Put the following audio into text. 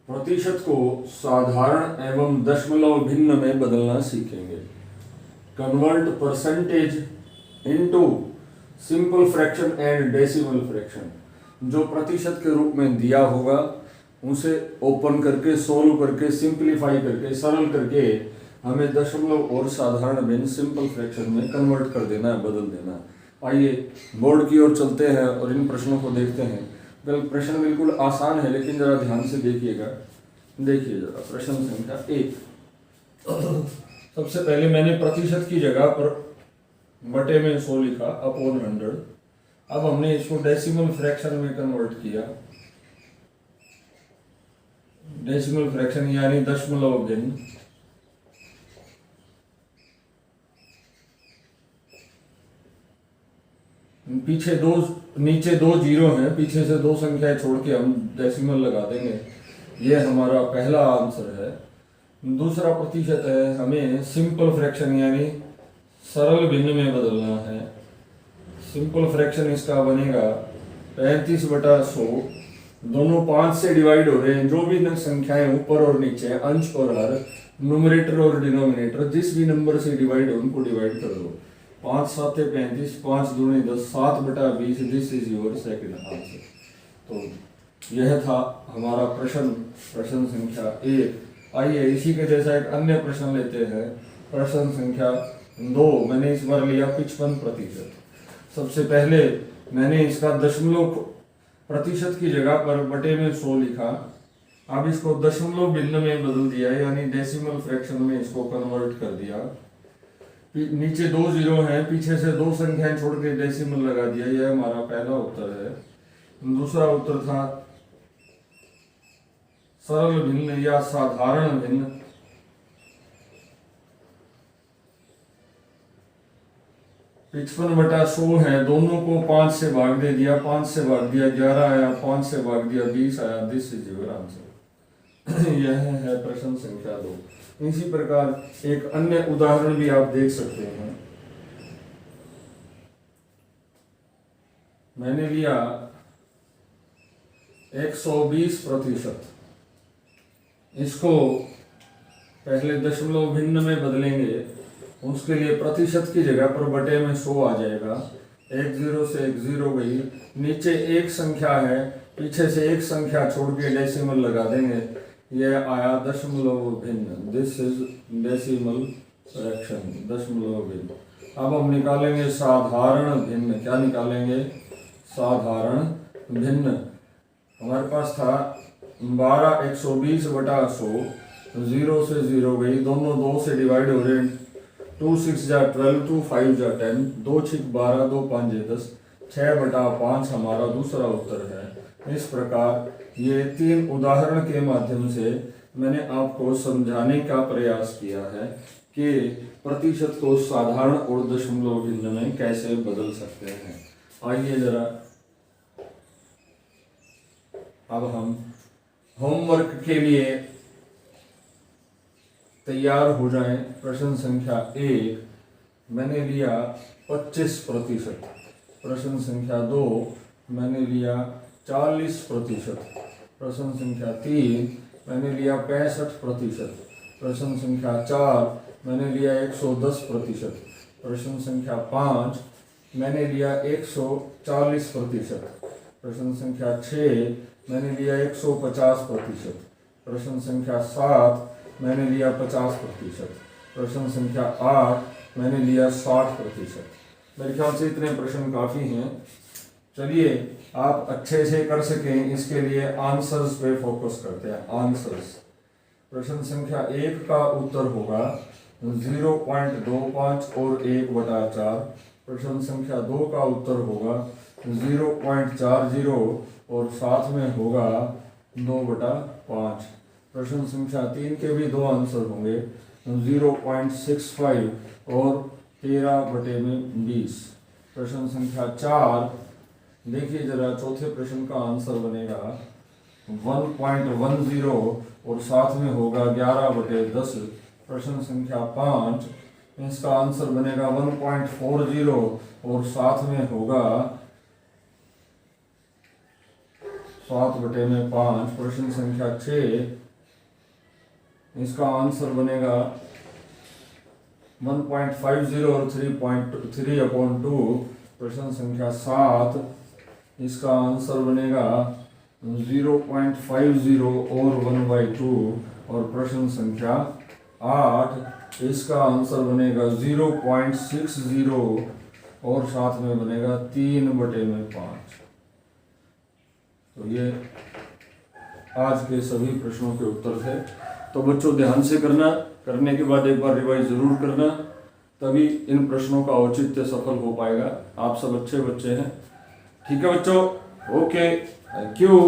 प्रतिशत को साधारण एवं दशमलव भिन्न में बदलना सीखेंगे। Convert percentage into simple fraction and decimal fraction. जो प्रतिशत के रूप में दिया होगा उसे ओपन करके, सोल्व करके, सिंपलीफाई करके, सरल करके हमें दशमलव और साधारण भिन्न सिंपल फ्रैक्शन में कन्वर्ट कर देना है, बदल देना है। आइए बोर्ड की ओर चलते हैं और इन प्रश्नों को देखते हैं। प्रश्न बिल्कुल आसान है, लेकिन जरा ध्यान से देखिएगा। देखिए जरा प्रश्न संख्या 1। सबसे पहले मैंने प्रतिशत की जगह पर बटे में 100 लिखा अपॉन 100। अब हमने इसको डेसिमल फ्रैक्शन में कन्वर्ट किया। डेसिमल फ्रैक्शन यानी दशमलव भिन्न। पीछे दो, नीचे 2 जीरो हैं, पीछे से 2 संख्याएं छोड़ के हम डेसिमल लगा देंगे। ये हमारा पहला आंसर है। दूसरा प्रतिशत है, हमें सिंपल फ्रैक्शन यानी सरल भिन्न में बदलना है। सिंपल फ्रैक्शन इसका बनेगा 35/100। दोनों 5 से डिवाइड हो रहे हैं। जो भी संख्याएं ऊपर और नीचे, अंश और हर, न्यूमरेटर और डिनोमिनेटर, जिस भी नंबर से डिवाइड हो उनको डिवाइड कर दो। 5 7 35, 5 दूनी 10, 7/20। This is your second answer. तो यह था हमारा प्रश्न संख्या 1। आइए इसी के जैसा एक अन्य प्रश्न लेते हैं। प्रश्न संख्या 2। मैंने इस बार लिया 55%। सबसे पहले मैंने इसका दशमलव प्रतिशत की जगह पर बटे में 100 लिखा। अब इसको दशमलव भिन्न में बदल दिया, यानी डेसिमल फ्रैक्शन में इसको कन्वर्ट कर दिया। नीचे 2 जीरो हैं, पीछे से 2 संख्याएं छोड़ के डेसिमल लगा दिया। यह हमारा पहला उत्तर है। दूसरा उत्तर था सरल भिन्न या साधारण भिन्न। पिचपन बटा 100 है, दोनों को 5 से भाग दे दिया। 5 से भाग दिया 11 आया, 5 से भाग दिया 20 आया। This is your answer. यह है प्रश्न संख्या 2। इसी प्रकार एक अन्य उदाहरण भी आप देख सकते हैं। मैंने लिया 120%। इसको पहले दशमलव भिन्न में बदलेंगे। उसके लिए प्रतिशत की जगह पर बटे में 100 आ जाएगा। 1 0 से 1 0 गई। नीचे एक संख्या है, पीछे से एक संख्या छोड़ के डेसिमल लगा देंगे। यह आया दशमलव भिन्न। दिस इज डेसिमल फ्रैक्शन, दशमलव भिन्न। अब हम निकालेंगे साधारण भिन्न। क्या निकालेंगे? साधारण भिन्न। हमारे पास था 12 120/100। 0 से 0 गई, दोनों 2 से डिवाइड हो रहे हैं। 2 6 जा 12, 2 5 जा 10, 2 6 12, 2 5 10, 6/5 हमारा दूसरा उत्तर है। इस प्रकार ये 3 उदाहरण के माध्यम से मैंने आपको समझाने का प्रयास किया है कि प्रतिशत को साधारण और दशमलव भिन्न में कैसे बदल सकते हैं। आइए जरा अब हम होमवर्क के लिए तैयार हो जाएं। प्रश्न संख्या 1 मैंने लिया 25%। प्रश्न संख्या 2 मैंने लिया 40%। प्रश्न संख्या 3 मैंने लिया 65%। प्रश्न संख्या 4 मैंने लिया 110%। प्रश्न संख्या 5 मैंने लिया 140%। प्रश्न संख्या 6 मैंने लिया 150%। प्रश्न संख्या 7 मैंने लिया 50%। प्रश्न संख्या 8 मैंने लिया 60%। मेरे ख्याल से इतने प्रश्न काफ़ी हैं। चलिए आप अच्छे से कर सकें इसके लिए आंसर्स पे फोकस करते हैं। आंसर्स। प्रश्न संख्या 1 का उत्तर होगा 0.25 और 1/4। प्रश्न संख्या 2 का उत्तर होगा 0.40 और साथ में होगा 2/5। प्रश्न संख्या 3 के भी 2 आंसर होंगे 0.65 और 13/20। प्रश्न संख्या 4 देखिए जरा, चौथे प्रश्न का आंसर बनेगा 1.10 और साथ में होगा 11/10। प्रश्न संख्या 5 इसका आंसर बनेगा 1.40 और साथ में होगा 7/5। प्रश्न संख्या 6, इसका आंसर बनेगा 1.50 और 3/2। प्रश्न संख्या 7, इसका आंसर बनेगा 0.50 और 1/2। और प्रश्न संख्या 8, इसका आंसर बनेगा 0.60 और साथ में बनेगा 3/5। तो ये आज के सभी प्रश्नों के उत्तर थे। तो बच्चों ध्यान से करना, करने के बाद एक बार रिवाइज जरूर करना, तभी इन प्रश्नों का औचित्य सफल हो पाएगा। आप सब अच्छे बच्चे हैं, ठीक है बच्चों? Okay, thank you.